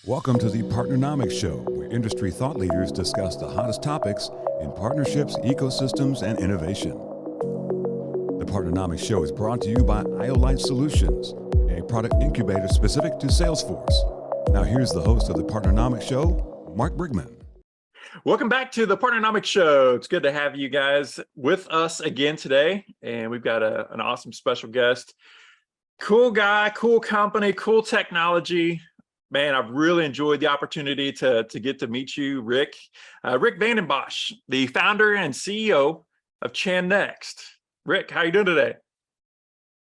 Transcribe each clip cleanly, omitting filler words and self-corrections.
Welcome to the Partnernomics Show, where industry thought leaders discuss the hottest topics in partnerships, ecosystems, and innovation. The Partnernomics Show is brought to you by IOLite Solutions, a product incubator specific to Salesforce. Now here's the host of the Partnernomics Show, Mark Brigman. Welcome back to the Partnernomics Show. It's good to have you guys with us again today. And we've got an awesome special guest. Cool guy, cool company, cool technology. Man, I've really enjoyed the opportunity to get to meet you, Rick. Rick Bosch, the founder and CEO of Channext. Rick, how are you doing today?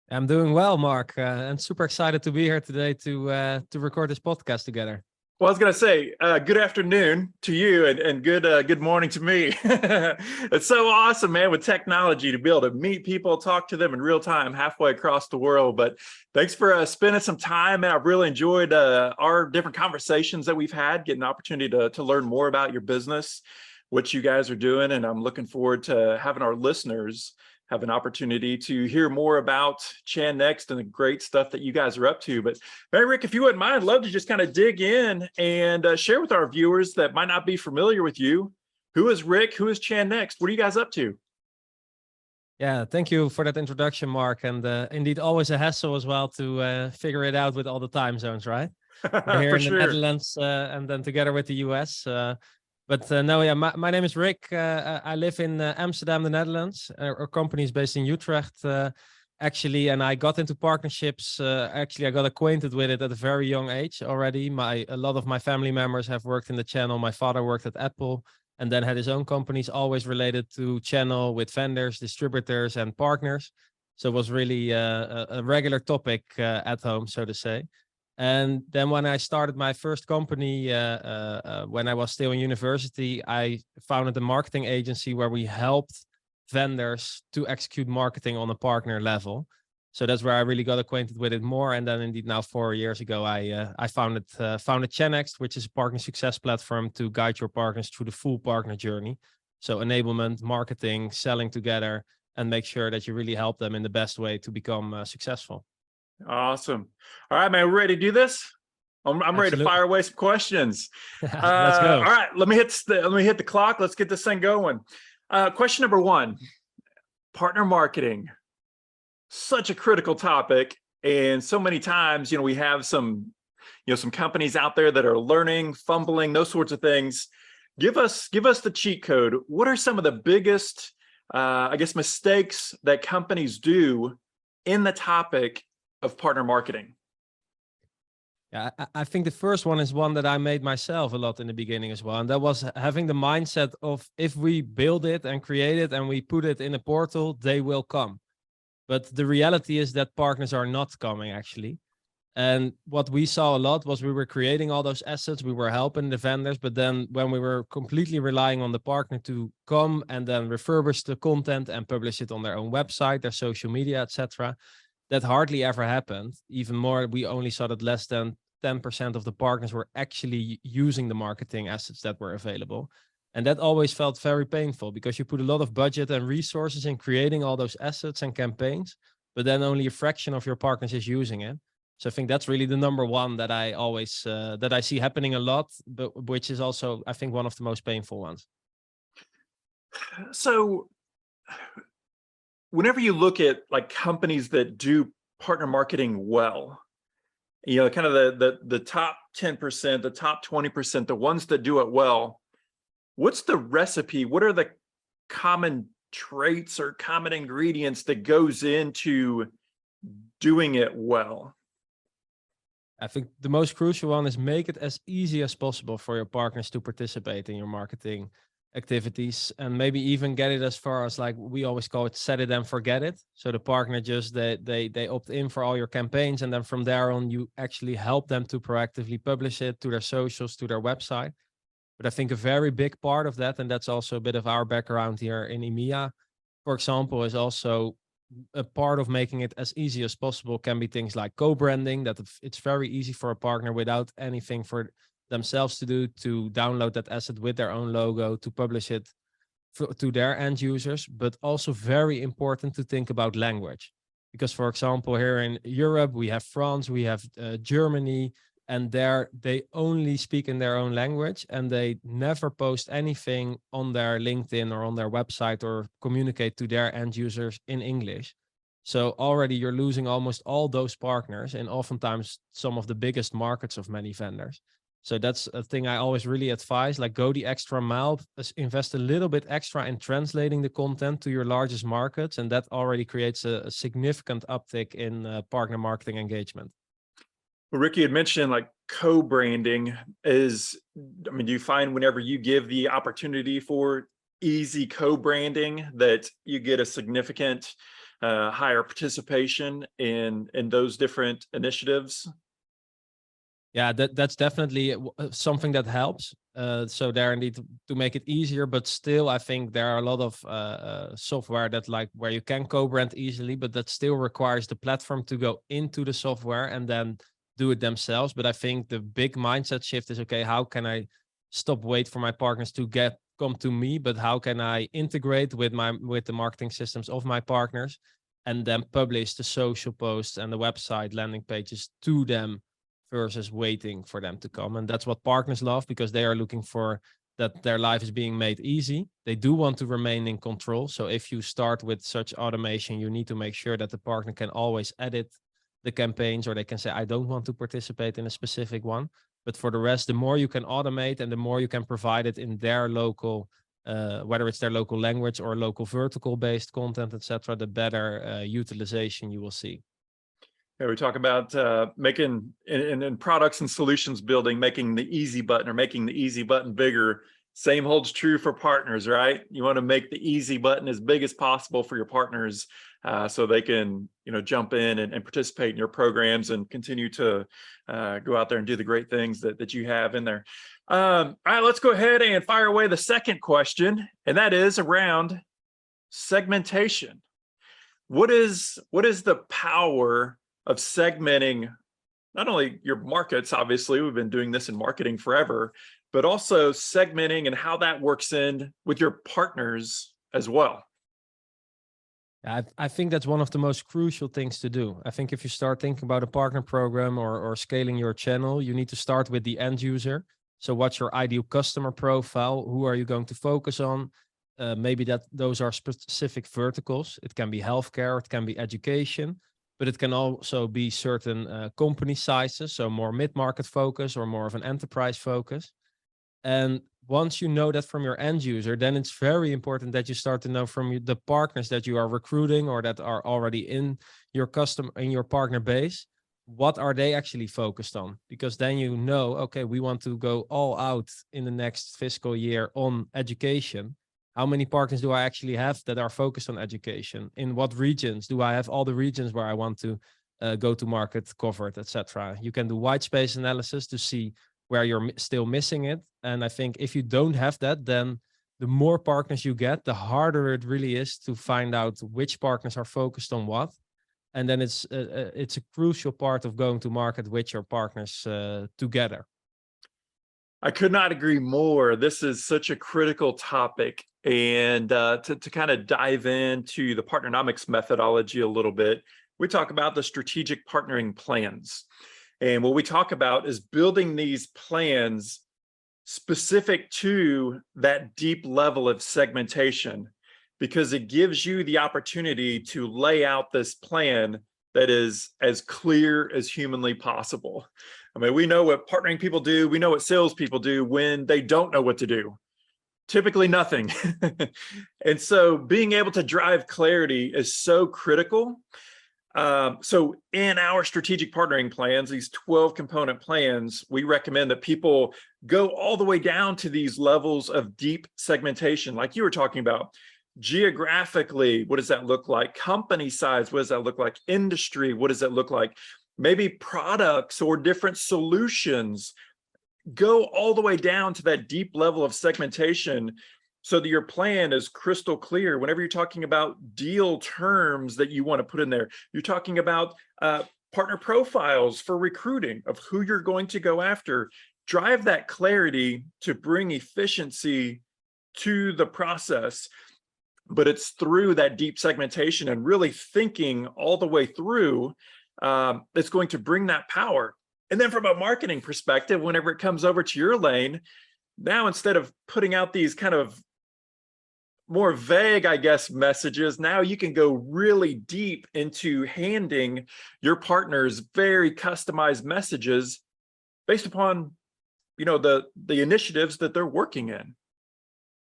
I'm doing well, Mark. I'm super excited to be here today to record this podcast together. Well, I was going to say, good afternoon to you and good morning to me. It's so awesome, man, with technology to be able to meet people, talk to them in real time halfway across the world. But thanks for spending some time. And I've really enjoyed our different conversations that we've had, getting an opportunity to learn more about your business, what you guys are doing. And I'm looking forward to having our listeners have an opportunity to hear more about Channext and the great stuff that you guys are up to. But Mary Rick, if you wouldn't mind, I'd love to just kind of dig in and share with our viewers that might not be familiar with you. Who is Rick? Who is Channext? What are you guys up to? Yeah, thank you for that introduction, Mark. And indeed, always a hassle as well to figure it out with all the time zones, right? We're here in the Netherlands and then together with the US. My name is Rick. I live in Amsterdam, the Netherlands. Our company is based in Utrecht, actually, and I got into partnerships. I got acquainted with it at a very young age already. A lot of my family members have worked in the channel. My father worked at Apple and then had his own companies, always related to channel with vendors, distributors, and partners. So it was really a regular topic at home, so to say. And then when I started my first company, when I was still in university, I founded a marketing agency where we helped vendors to execute marketing on a partner level. So that's where I really got acquainted with it more. And then indeed now 4 years ago, I founded Channext, which is a partner success platform to guide your partners through the full partner journey. So enablement, marketing, selling together, and make sure that you really help them in the best way to become successful. Awesome. All right, man, we're ready to do this. I'm ready to fire away some questions. Let's go. All right, let me hit the clock. Let's get this thing going. Question number one, partner marketing. Such a critical topic. And so many times, we have some companies out there that are learning, fumbling, those sorts of things. Give us the cheat code. What are some of the biggest, mistakes that companies do in the topic of partner marketing? Yeah, I think the first one is one that I made myself a lot in the beginning as well. And that was having the mindset of if we build it and create it and we put it in a portal, they will come. But the reality is that partners are not coming actually. And what we saw a lot was we were creating all those assets, we were helping the vendors, but then when we were completely relying on the partner to come and then refurbish the content and publish it on their own website, their social media, etc., that hardly ever happened. Even more, we only saw that less than 10% of the partners were actually using the marketing assets that were available. And that always felt very painful because you put a lot of budget and resources in creating all those assets and campaigns, but then only a fraction of your partners is using it. So I think that's really the number one that I always, that I see happening a lot, but which is also, I think, one of the most painful ones. So whenever you look at like companies that do partner marketing well, kind of the top 10%, the top 20%, the ones that do it well, what's the recipe? What are the common traits or common ingredients that goes into doing it well? I think the most crucial one is make it as easy as possible for your partners to participate in your marketing activities, and maybe even get it as far as, like we always call it, set it and forget it. So the partner just they opt in for all your campaigns, and then from there on you actually help them to proactively publish it to their socials, to their website. But I think a very big part of that, and that's also a bit of our background here in EMEA, for example, is also a part of making it as easy as possible can be things like co-branding, that it's very easy for a partner without anything for themselves to do, to download that asset with their own logo, to publish it to their end users, but also very important to think about language. Because, for example, here in Europe, we have France, we have Germany, and there they only speak in their own language, and they never post anything on their LinkedIn or on their website or communicate to their end users in English. So already you're losing almost all those partners, and oftentimes some of the biggest markets of many vendors. So that's a thing I always really advise, like go the extra mile, invest a little bit extra in translating the content to your largest markets, and that already creates a significant uptick in partner marketing engagement. Well, Ricky had mentioned like co-branding is, I mean, do you find whenever you give the opportunity for easy co-branding that you get a significant higher participation in those different initiatives? Yeah, that's definitely something that helps. So there indeed to make it easier, but still I think there are a lot of software that like where you can co-brand easily, but that still requires the platform to go into the software and then do it themselves. But I think the big mindset shift is, okay, how can I wait for my partners to come to me, but how can I integrate with the marketing systems of my partners and then publish the social posts and the website landing pages to them versus waiting for them to come. And that's what partners love, because they are looking for that their life is being made easy. They do want to remain in control. So if you start with such automation, you need to make sure that the partner can always edit the campaigns, or they can say, I don't want to participate in a specific one. But for the rest, the more you can automate and the more you can provide it in their local, whether it's their local language or local vertical based content, etc., the better utilization you will see. Yeah, we talk about making in products and solutions building, making the easy button or making the easy button bigger. Same holds true for partners, right? You want to make the easy button as big as possible for your partners so they can, jump in and participate in your programs and continue to go out there and do the great things that you have in there. All right, let's go ahead and fire away the second question, and that is around segmentation. What is the power of segmenting not only your markets, obviously we've been doing this in marketing forever, but also segmenting and how that works in with your partners as well? I think that's one of the most crucial things to do. I think if you start thinking about a partner program or scaling your channel, you need to start with the end user. So what's your ideal customer profile? Who are you going to focus on? Maybe those are specific verticals. It can be healthcare, it can be education, but it can also be certain company sizes, so more mid-market focus or more of an enterprise focus. And once you know that from your end user, then it's very important that you start to know from the partners that you are recruiting or that are already in your partner base, what are they actually focused on? Because then you know, okay, we want to go all out in the next fiscal year on education. How many partners do I actually have that are focused on education? In what regions? Do I have all the regions where I want to go to market covered, etc.? You can do white space analysis to see where you're still missing it. And I think if you don't have that, then the more partners you get, the harder it really is to find out which partners are focused on what. And then it's a crucial part of going to market with your partners together. I could not agree more. This is such a critical topic. And to kind of dive into the Partnernomics methodology a little bit, we talk about the strategic partnering plans. And what we talk about is building these plans specific to that deep level of segmentation, because it gives you the opportunity to lay out this plan that is as clear as humanly possible. I mean, we know what partnering people do. We know what sales people do when they don't know what to do. Typically nothing. And so being able to drive clarity is so critical. So in our strategic partnering plans, these 12 component plans, we recommend that people go all the way down to these levels of deep segmentation, like you were talking about. Geographically, what does that look like? Company size, what does that look like? Industry, what does that look like? Maybe products or different solutions. Go all the way down to that deep level of segmentation so that your plan is crystal clear. Whenever you're talking about deal terms that you want to put in there, you're talking about partner profiles for recruiting of who you're going to go after. Drive that clarity to bring efficiency to the process. But it's through that deep segmentation and really thinking all the way through, it's going to bring that power. And then from a marketing perspective, whenever it comes over to your lane, now instead of putting out these kind of more vague, I guess, messages, now you can go really deep into handing your partners very customized messages based upon, you know, the initiatives that they're working in.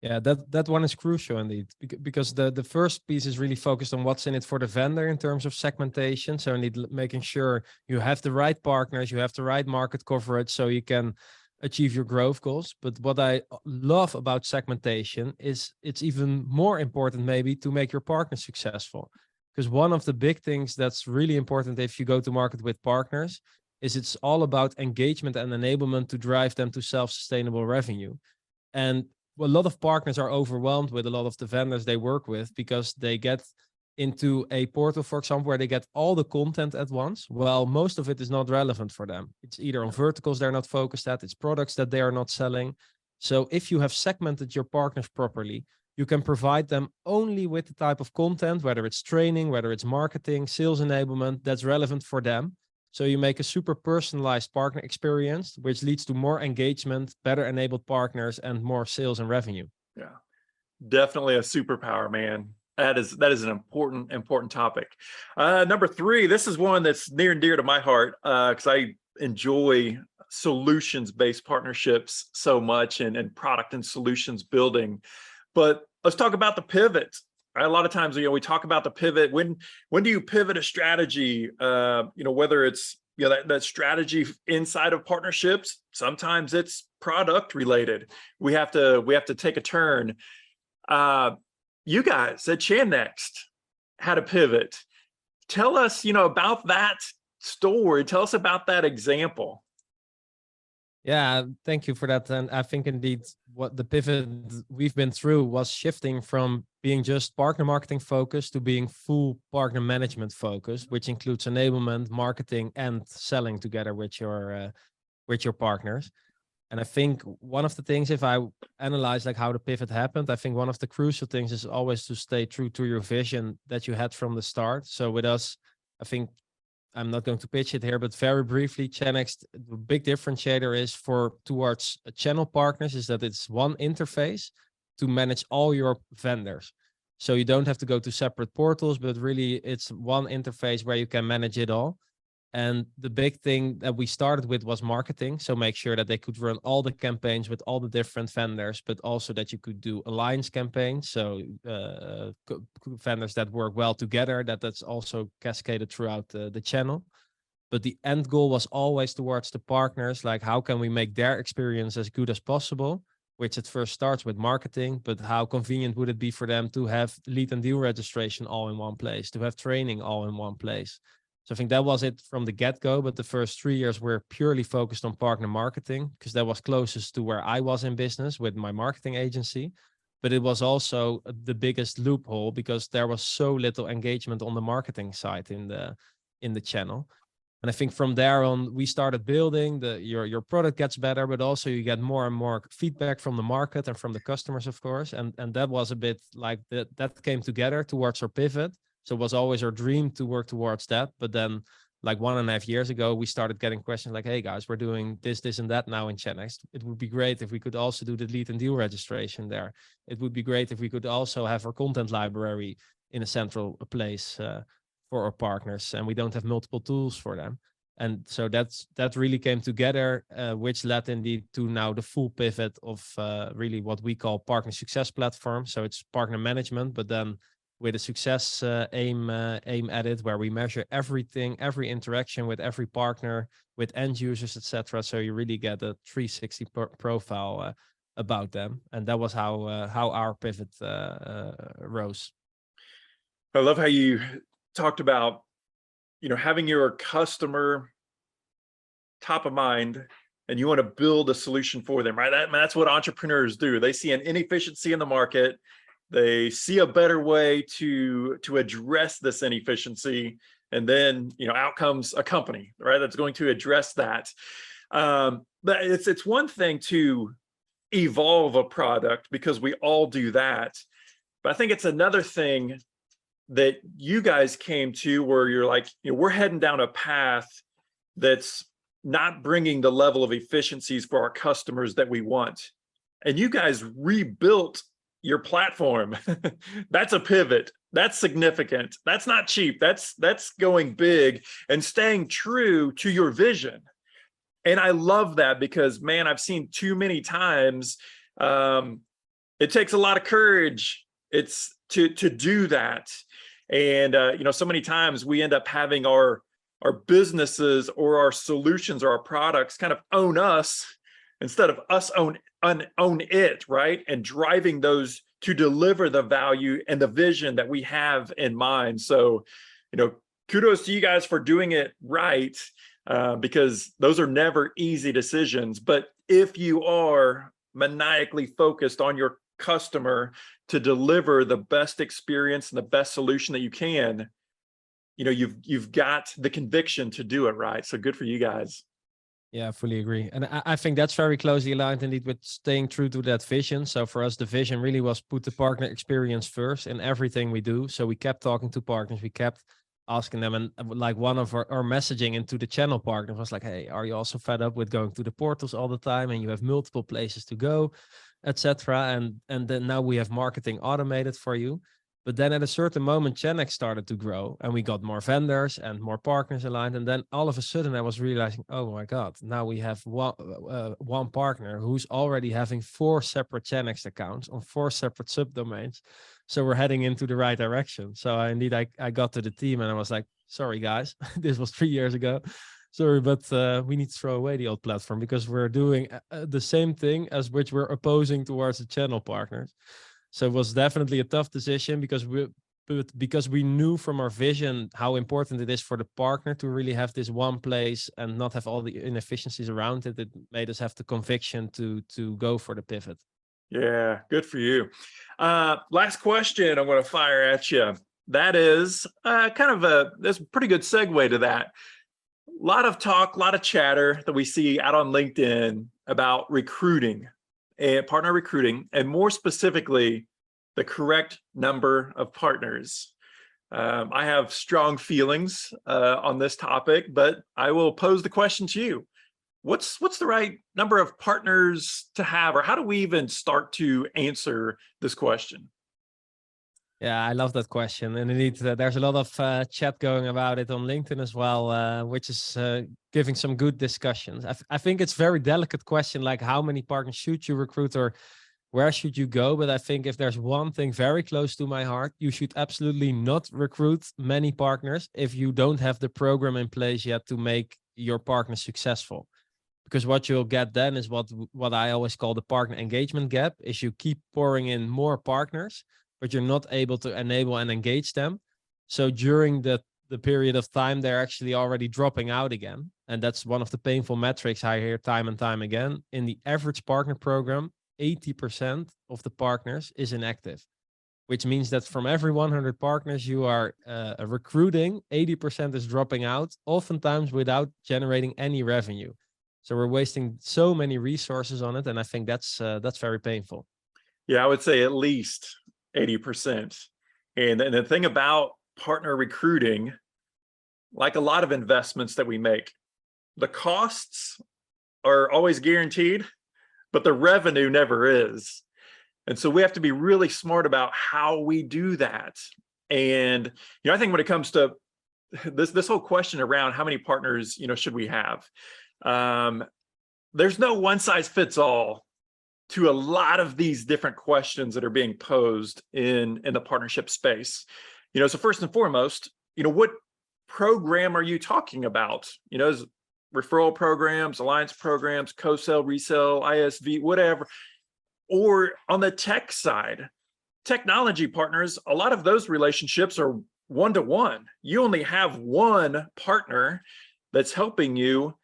Yeah, that one is crucial indeed, because the first piece is really focused on what's in it for the vendor in terms of segmentation. So indeed making sure you have the right partners, you have the right market coverage so you can achieve your growth goals. But what I love about segmentation is it's even more important maybe to make your partners successful. Because one of the big things that's really important if you go to market with partners is it's all about engagement and enablement to drive them to self-sustainable revenue. And a lot of partners are overwhelmed with a lot of the vendors they work with because they get into a portal, for example, where they get all the content at once. Well, most of it is not relevant for them. It's either on verticals they're not focused at, it's products that they are not selling. So if you have segmented your partners properly, you can provide them only with the type of content, whether it's training, whether it's marketing, sales enablement, that's relevant for them. So you make a super personalized partner experience, which leads to more engagement, better enabled partners, and more sales and revenue. Yeah, definitely a superpower, man. That is an important topic. Number 3, this is one that's near and dear to my heart because I enjoy solutions-based partnerships so much and product and solutions building. But let's talk about the pivot. Right? A lot of times, you know, we talk about the pivot. When do you pivot a strategy? You know, whether it's, you know, that strategy inside of partnerships, sometimes it's product related. We have to take a turn. You guys at Channext had a pivot. Tell us, you know, about that story. Tell us about that example. Yeah, thank you for that. And I think indeed what the pivot we've been through was shifting from being just partner marketing focused to being full partner management focused, which includes enablement, marketing, and selling together with your partners. And I think one of the things, if I analyze like how the pivot happened, I think one of the crucial things is always to stay true to your vision that you had from the start. So with us, I think I'm not going to pitch it here, but very briefly, Channext, the big differentiator is towards channel partners is that it's one interface to manage all your vendors. So you don't have to go to separate portals, but really it's one interface where you can manage it all. And the big thing that we started with was marketing. So make sure that they could run all the campaigns with all the different vendors, but also that you could do alliance campaigns. So vendors that work well together, that's also cascaded throughout the channel. But the end goal was always towards the partners, like how can we make their experience as good as possible, which at first starts with marketing, but how convenient would it be for them to have lead and deal registration all in one place, to have training all in one place. So I think that was it from the get-go, but the first 3 years were purely focused on partner marketing because that was closest to where I was in business with my marketing agency. But it was also the biggest loophole because there was so little engagement on the marketing side in the channel. And I think from there on, we started building your product gets better, but also you get more and more feedback from the market and from the customers, of course. And that was a bit like that came together towards our pivot. So it was always our dream to work towards that. But then like 1.5 years ago, we started getting questions like, hey guys, we're doing this, and that now in Channext. It would be great if we could also do the lead and deal registration there. It would be great if we could also have our content library in a central place for our partners, and we don't have multiple tools for them. And so that really came together, which led indeed to now the full pivot of really what we call partner success platform. So it's partner management, but then with a success aim at it, where we measure everything, every interaction with every partner, with end users, etc. So you really get a 360 profile about them, and that was how our pivot rose. I love how you talked about, you know, having your customer top of mind, and you want to build a solution for them, right? That's what entrepreneurs do. They see an inefficiency in the market. They see a better way to address this inefficiency, and then, you know, out comes a company, right, that's going to address that. But it's one thing to evolve a product because we all do that, but I think it's another thing that you guys came to where you're like, you know, we're heading down a path that's not bringing the level of efficiencies for our customers that we want. And you guys rebuilt your platform. That's a pivot. That's significant. That's not cheap. That's going big and staying true to your vision. And I love that because, man, I've seen too many times. It takes a lot of courage. It's to do that. And so many times we end up having our businesses or our solutions or our products kind of own us instead of us own it, right? And driving those to deliver the value and the vision that we have in mind. So, kudos to you guys for doing it right, because those are never easy decisions. But if you are maniacally focused on your customer to deliver the best experience and the best solution that you can, you've got the conviction to do it right. So good for you guys. Yeah, I fully agree. And I think that's very closely aligned indeed with staying true to that vision. So for us, the vision really was put the partner experience first in everything we do. So we kept talking to partners. We kept asking them, and like one of our messaging into the channel partners was like, hey, are you also fed up with going to the portals all the time and you have multiple places to go, etc. And then now we have marketing automated for you. But then at a certain moment, Channext started to grow and we got more vendors and more partners aligned. And then all of a sudden I was realizing, oh my God, now we have one partner who's already having 4 separate Channext accounts on 4 separate subdomains. So we're heading into the right direction. So I got to the team and I was like, sorry guys, this was 3 years ago. Sorry, but we need to throw away the old platform because we're doing the same thing as which we're opposing towards the channel partners. So it was definitely a tough decision because we knew from our vision how important it is for the partner to really have this one place and not have all the inefficiencies around it. It made us have the conviction to go for the pivot. Yeah, good for you. Last question I'm going to fire at you. That is that's a pretty good segue to that. A lot of talk, a lot of chatter that we see out on LinkedIn about recruiting and partner recruiting, and more specifically, the correct number of partners. I have strong feelings on this topic, but I will pose the question to you. What's the right number of partners to have, or how do we even start to answer this question? Yeah, I love that question. And indeed, there's a lot of chat going about it on LinkedIn as well, which is giving some good discussions. I think it's a very delicate question, like how many partners should you recruit or where should you go? But I think if there's one thing very close to my heart, you should absolutely not recruit many partners if you don't have the program in place yet to make your partner successful. Because what you'll get then is what I always call the partner engagement gap, is you keep pouring in more partners, but you're not able to enable and engage them. So during the period of time, they're actually already dropping out again. And that's one of the painful metrics I hear time and time again. In the average partner program, 80% of the partners is inactive, which means that from every 100 partners you are recruiting, 80% is dropping out, oftentimes without generating any revenue. So we're wasting so many resources on it. And I think that's very painful. Yeah, I would say at least 80%. And the thing about partner recruiting, like a lot of investments that we make, the costs are always guaranteed, but the revenue never is. And so we have to be really smart about how we do that. And, I think when it comes to this whole question around how many partners, should we have, there's no one size fits all to a lot of these different questions that are being posed in the partnership space. So first and foremost, what program are you talking about? Is referral programs, alliance programs, co-sell, resell, ISV, whatever. Or on the tech side, technology partners, a lot of those relationships are one-to-one. You only have one partner that's helping you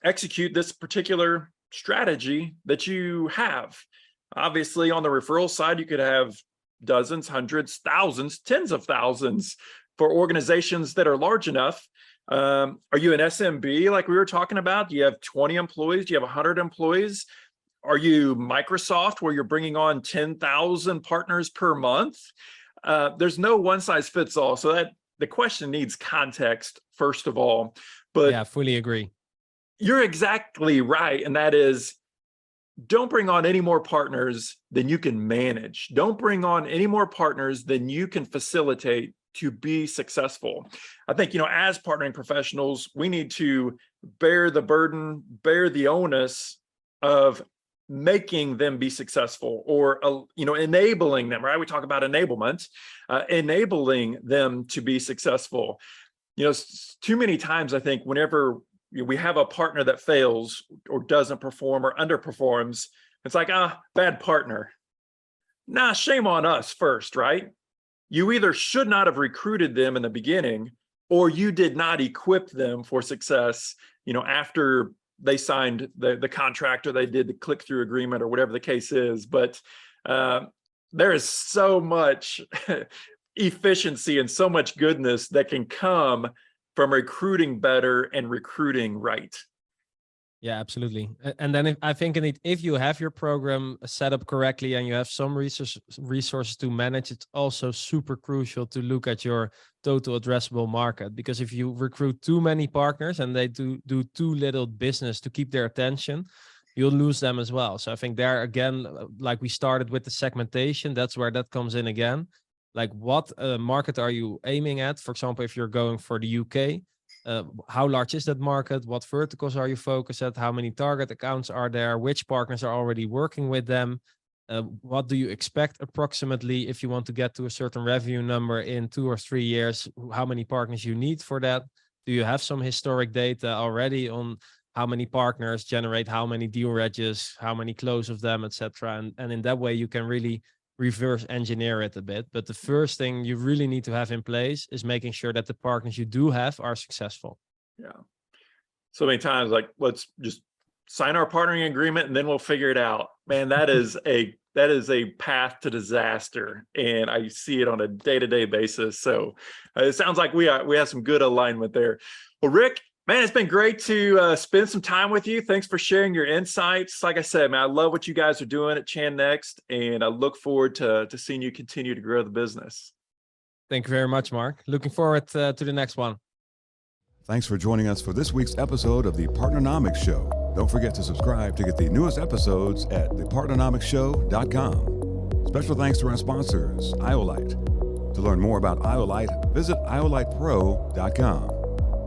execute this particular strategy that you have. Obviously, on the referral side, you could have dozens, hundreds, thousands, tens of thousands for organizations that are large enough. Are you an SMB like we were talking about? Do you have 20 employees? Do you have 100 employees? Are you Microsoft where you're bringing on 10,000 partners per month? There's no one size fits all. So that the question needs context, first of all. But yeah, fully agree. You're exactly right. And that is, don't bring on any more partners than you can manage. Don't bring on any more partners than you can facilitate to be successful. I think, as partnering professionals, we need to bear the burden, bear the onus of making them be successful, or enabling them, right? We talk about enablement, enabling them to be successful. Too many times, I think, whenever we have a partner that fails or doesn't perform or underperforms, it's like, bad partner. Nah, shame on us first, right? You either should not have recruited them in the beginning, or you did not equip them for success, after they signed the contract, or they did the click-through agreement, or whatever the case is. But there is so much efficiency and so much goodness that can come from recruiting better and recruiting right. Yeah, absolutely. And then I think if you have your program set up correctly and you have some resources to manage, it's also super crucial to look at your total addressable market. Because if you recruit too many partners and they do too little business to keep their attention, you'll lose them as well. So I think there again, like we started with the segmentation, that's where that comes in again. Like, what market are you aiming at? For example, if you're going for the UK, how large is that market? What verticals are you focused at? How many target accounts are there? Which partners are already working with them? What do you expect approximately if you want to get to a certain revenue number in 2 or 3 years? How many partners you need for that? Do you have some historic data already on how many partners generate how many deal regs, how many close of them, etc.? And in that way, you can really reverse engineer it a bit. But the first thing you really need to have in place is making sure that the partners you do have are successful. Yeah. So many times, like, let's just sign our partnering agreement and then we'll figure it out. Man, that is a path to disaster. And I see it on a day-to-day basis. So it sounds like we have some good alignment there. Well, Rick, man, it's been great to spend some time with you. Thanks for sharing your insights. Like I said, man, I love what you guys are doing at Channext, and I look forward to seeing you continue to grow the business. Thank you very much, Mark. Looking forward to the next one. Thanks for joining us for this week's episode of the Partnernomics Show. Don't forget to subscribe to get the newest episodes at thepartnernomicsshow.com. Special thanks to our sponsors, Iolite. To learn more about Iolite, visit iolitepro.com.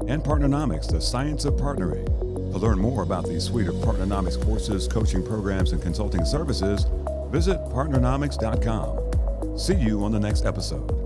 And Partnernomics, the science of partnering. To learn more about the suite of Partnernomics courses, coaching programs, and consulting services, visit partnernomics.com. See you on the next episode.